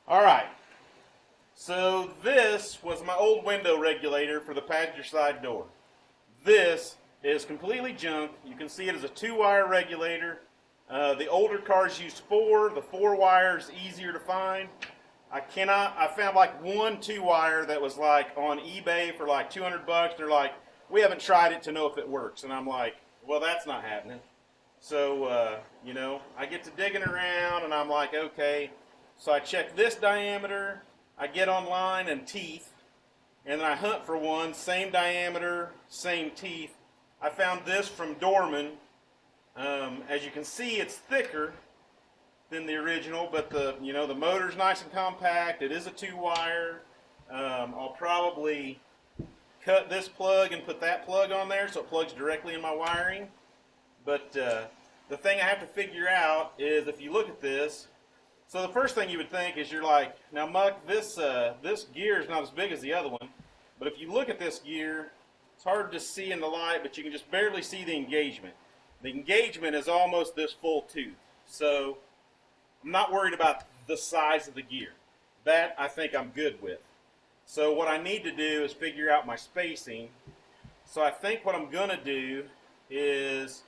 Alright, so this was my old window regulator for the passenger side door. This is completely junk. You can see it as a 2-wire regulator. The older cars used 4. The 4-wire is easier to find. I found like one 2-wire that was like on eBay for like 200 bucks. They're like, we haven't tried it to know if it works. And I'm like, well, that's not happening. So, I get to digging around and I'm like, okay. So I check this diameter, I get online and teeth, and then I hunt for one, same diameter, same teeth. I found this from Dorman. As you can see, it's thicker than the original, but the motor's nice and compact. It is a 2-wire. I'll probably cut this plug and put that plug on there so it plugs directly in my wiring. But the thing I have to figure out is, if you look at this, so the first thing you would think is, you're like, now Muck, this gear is not as big as the other one, but if you look at this gear, it's hard to see in the light, but you can just barely see the engagement. The engagement is almost this full tooth, so I'm not worried about the size of the gear. That I think I'm good with. So what I need to do is figure out my spacing. So I think what I'm going to do is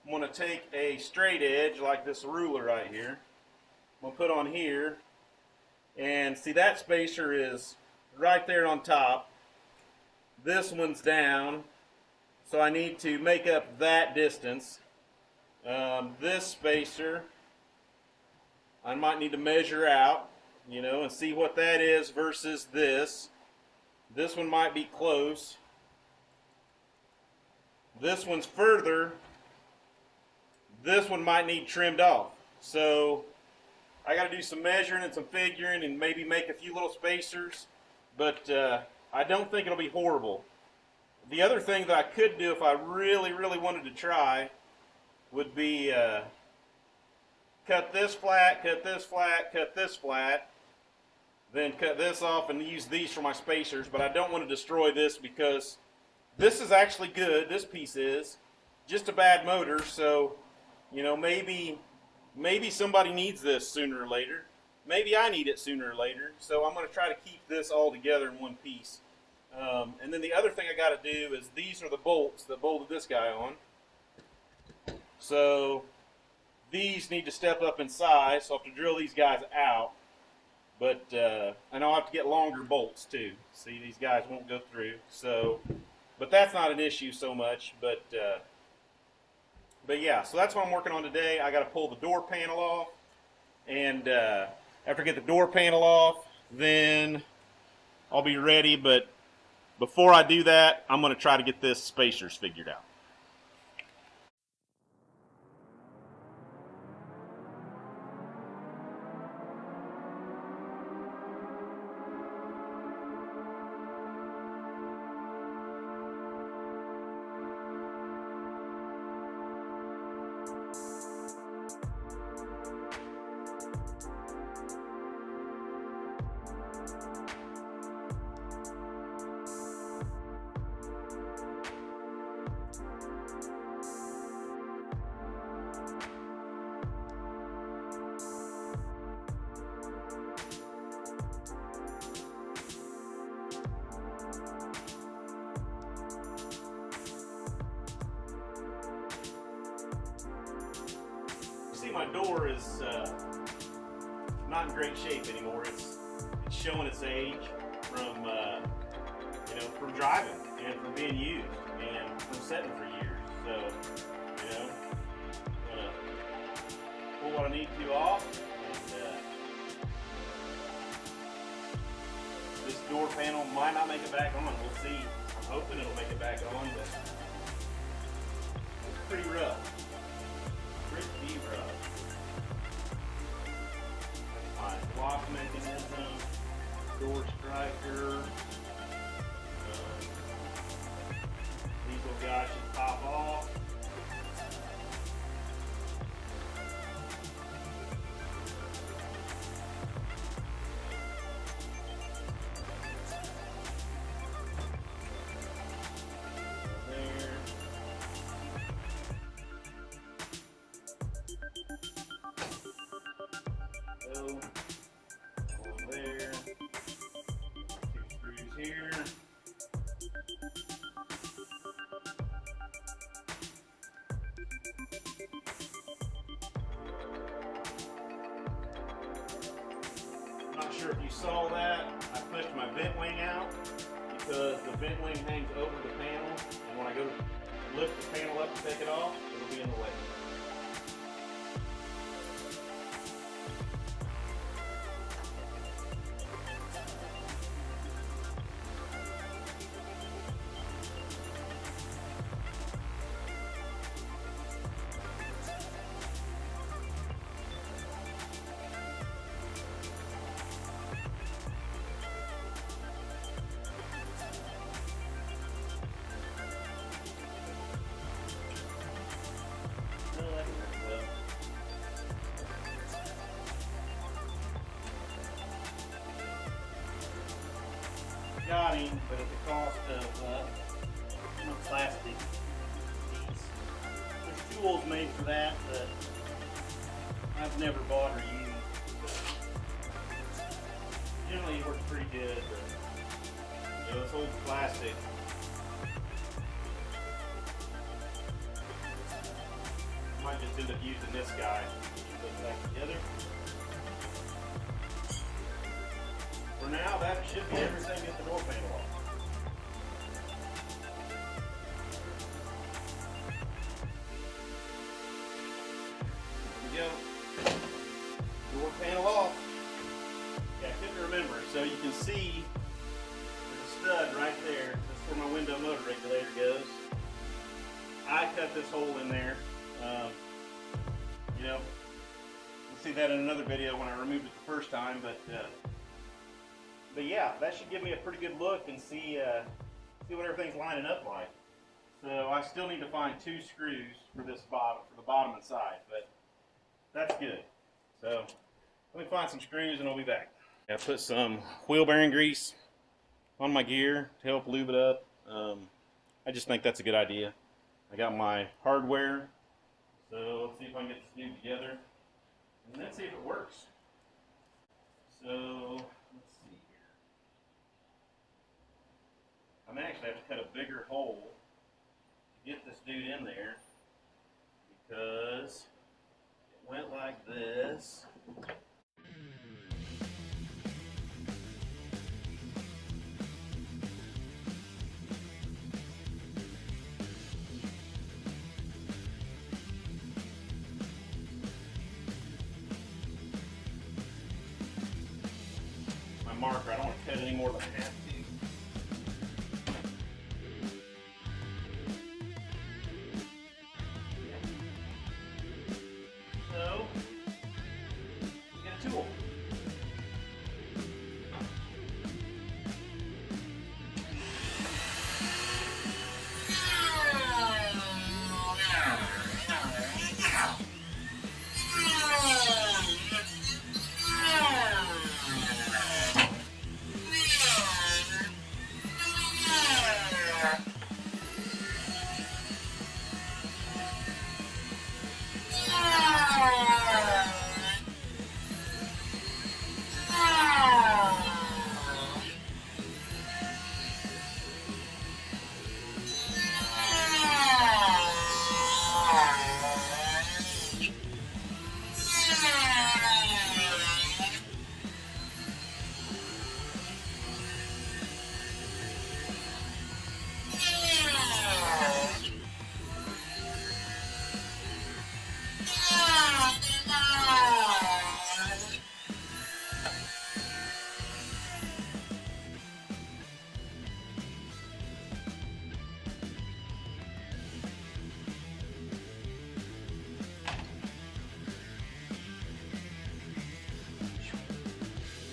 I'm going to take a straight edge like this ruler right here. I'm going to put on here, and see, that spacer is right there on top. This one's down, so I need to make up that distance. This spacer I might need to measure out, and see what that is versus this. This one might be close. This one's further. This one might need trimmed off. So I got to do some measuring and some figuring and maybe make a few little spacers, but I don't think it'll be horrible. The other thing that I could do if I really, really wanted to try would be cut this flat, cut this flat, cut this flat, then cut this off and use these for my spacers, but I don't want to destroy this because this is actually good. This piece is just a bad motor, so maybe somebody needs this sooner or later. Maybe I need it sooner or later. So I'm going to try to keep this all together in one piece. And then the other thing I got to do is, these are the bolts that bolted this guy on. So these need to step up in size, so I'll have to drill these guys out. But and I'll have to get longer bolts too. See, these guys won't go through. So, but that's not an issue so much. But yeah, so that's what I'm working on today. I got to pull the door panel off, and after I get the door panel off, then I'll be ready. But before I do that, I'm going to try to get this spacers figured out. See, my door is not in great shape anymore. It's showing its age from from driving and from being used and from sitting for years. So I'm gonna pull what I need to off. And, this door panel might not make it back on. We'll see. I'm hoping it'll make it back on, but it's pretty rough. Pretty rough. My lock mechanism, door striker. These little guys should pop off. sure if you saw that, I pushed my vent wing out because the vent wing hangs over the panel, and when I go to lift the panel up and take it off, it'll be in the way. Got him, but at the cost of plastic piece. There's tools made for that that I've never bought or used. Generally it works pretty good, but you know, this old plastic. Might just end up using this guy. Put it back together. For now, that should be everything at the door panel off. There we go. Door panel off. Yeah, I couldn't remember. So you can see there's a stud right there. That's where my window motor regulator goes. I cut this hole in there. You know, you'll see that in another video when I removed it the first time, but yeah, that should give me a pretty good look and see what everything's lining up like. So I still need to find 2 screws for this bottom, for the bottom and side, but that's good. So let me find some screws and I'll be back. I put some wheel bearing grease on my gear to help lube it up. I just think that's a good idea. I got my hardware, so let's see if I can get this dude together and then see if it works. So let's see here. I may actually have to cut a bigger hole to get this dude in there because it went like this. Marker. I don't want to cut any more than I have to. So, get a tool.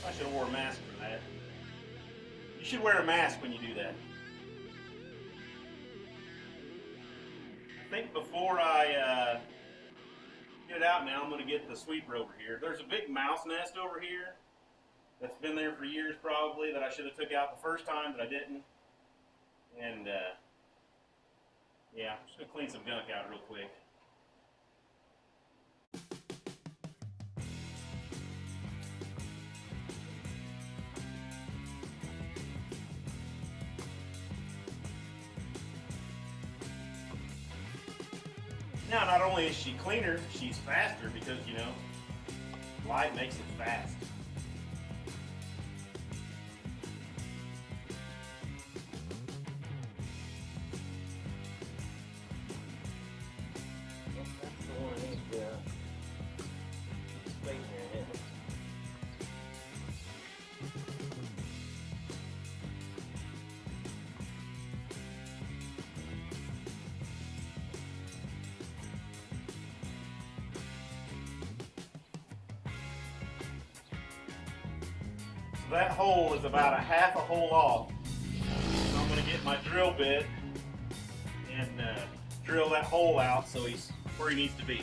I should have wore a mask for that. You should wear a mask when you do that. I think before I get it out now, I'm going to get the sweeper over here. There's a big mouse nest over here that's been there for years probably that I should have took out the first time, but I didn't. And yeah, I'm just going to clean some gunk out real quick. Now, not only is she cleaner, she's faster because, you know, light makes it fast. that hole is about a half a hole off. So I'm going to get my drill bit and drill that hole out so he's where he needs to be.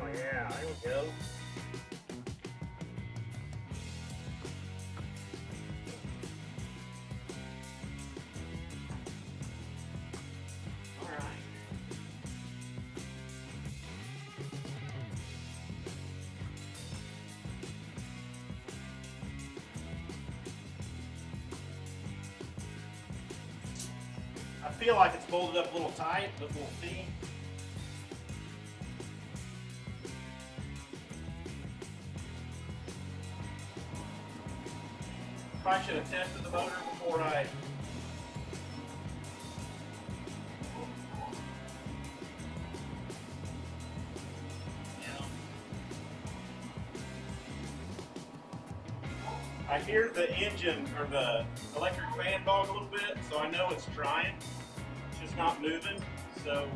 Oh yeah, there we go. All right. I feel like it's folded up a little tight, but we'll see. I should have tested the motor before I I hear the engine or the electric fan bog a little bit, so I know it's trying. It's just not moving, so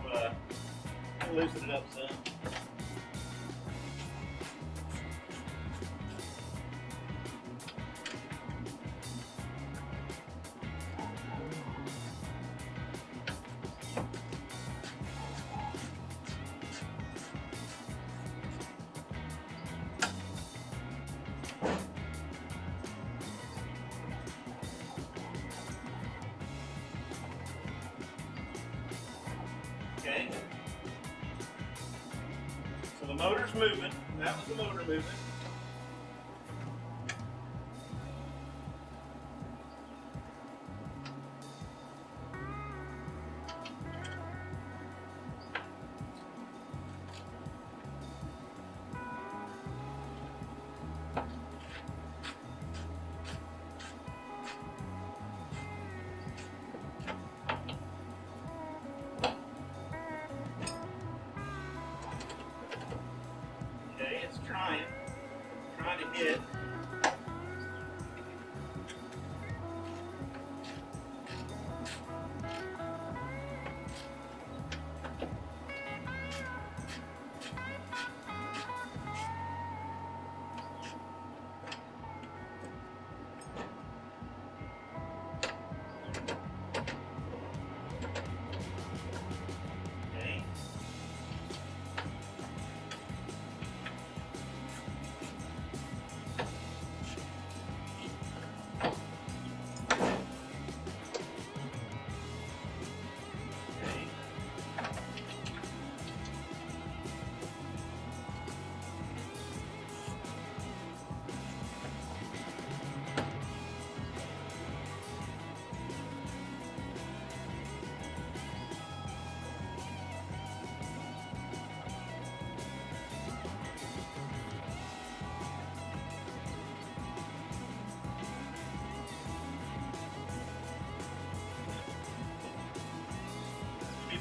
I'll loosen it up some. Okay. So the motor's moving. That was the motor moving. It's trying to hit.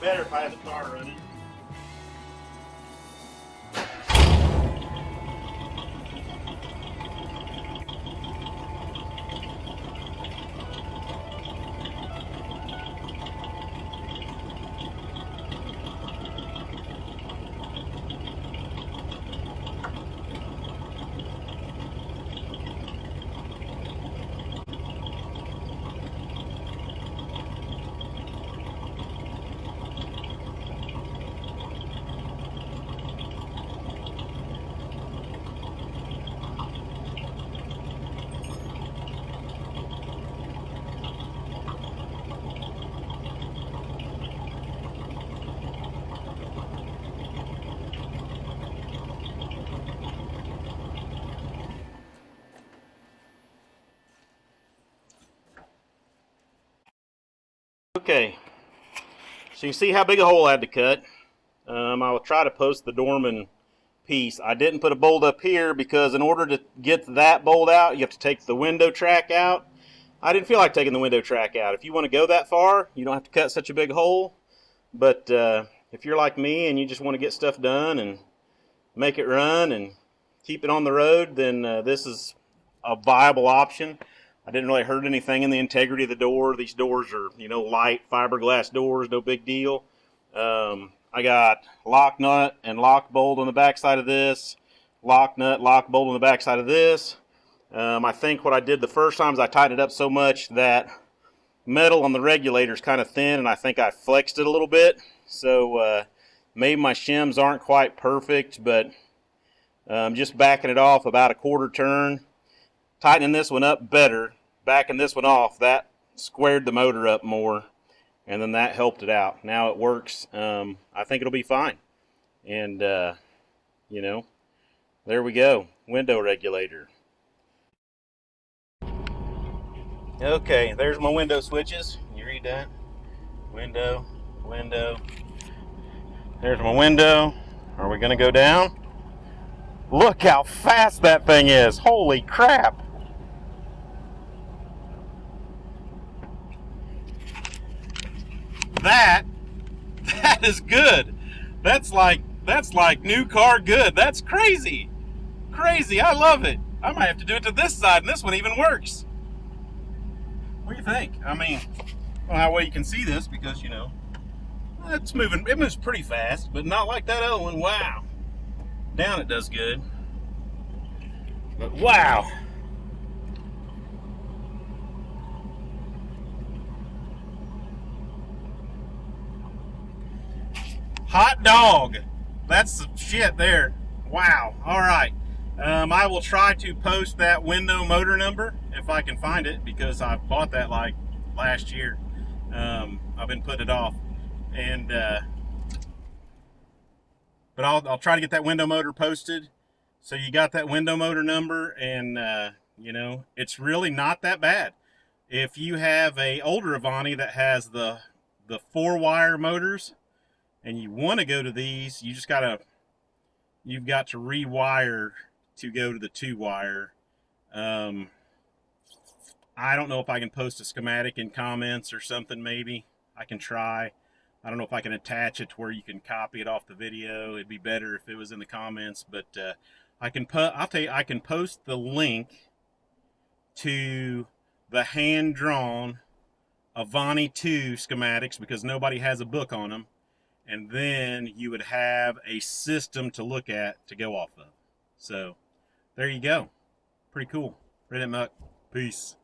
Better if I had the car running. Okay, so you can see how big a hole I had to cut. I will try to post the Dorman piece. I didn't put a bolt up here because in order to get that bolt out, you have to take the window track out. I didn't feel like taking the window track out. If you want to go that far, you don't have to cut such a big hole. But if you're like me and you just want to get stuff done and make it run and keep it on the road, then this is a viable option. I didn't really hurt anything in the integrity of the door. These doors are, you know, light fiberglass doors, no big deal. I got lock nut and lock bolt on the back side of this, lock nut, lock bolt on the back side of this. I think what I did the first time is I tightened it up so much that metal on the regulator is kind of thin, and I think I flexed it a little bit. So maybe my shims aren't quite perfect, but just backing it off about a quarter turn, tightening this one up better, backing this one off, that squared the motor up more, and then that helped it out. Now it works. I think it'll be fine. And, you know, there we go. Window regulator. Okay, there's my window switches. Can you read that? Window, window. There's my window. Are we going to go down? Look how fast that thing is. Holy crap. That is good. That's like new car good. That's crazy. Crazy. I love it. I might have to do it to this side, and this one even works. What do you think? I mean, I don't know how well you can see this because, you know, it's moving. It moves pretty fast, but not like that other one. Wow. Down it does good. But wow. Hot dog. That's some shit there. Wow. All right. I will try to post that window motor number if I can find it, because I bought that like last year. I've been putting it off, and but I'll try to get that window motor posted. So you got that window motor number, and you know, it's really not that bad. If you have a older Avanti that has the 4-wire motors, and you want to go to these, you've got to rewire to go to the 2-wire. I don't know if I can post a schematic in comments or something. Maybe I can try. I don't know if I can attach it to where you can copy it off the video. It'd be better if it was in the comments, but I'll tell you, I can post the link to the hand-drawn Avanti II schematics, because nobody has a book on them. And then you would have a system to look at to go off of. So there you go. Pretty cool. Redneck. Peace.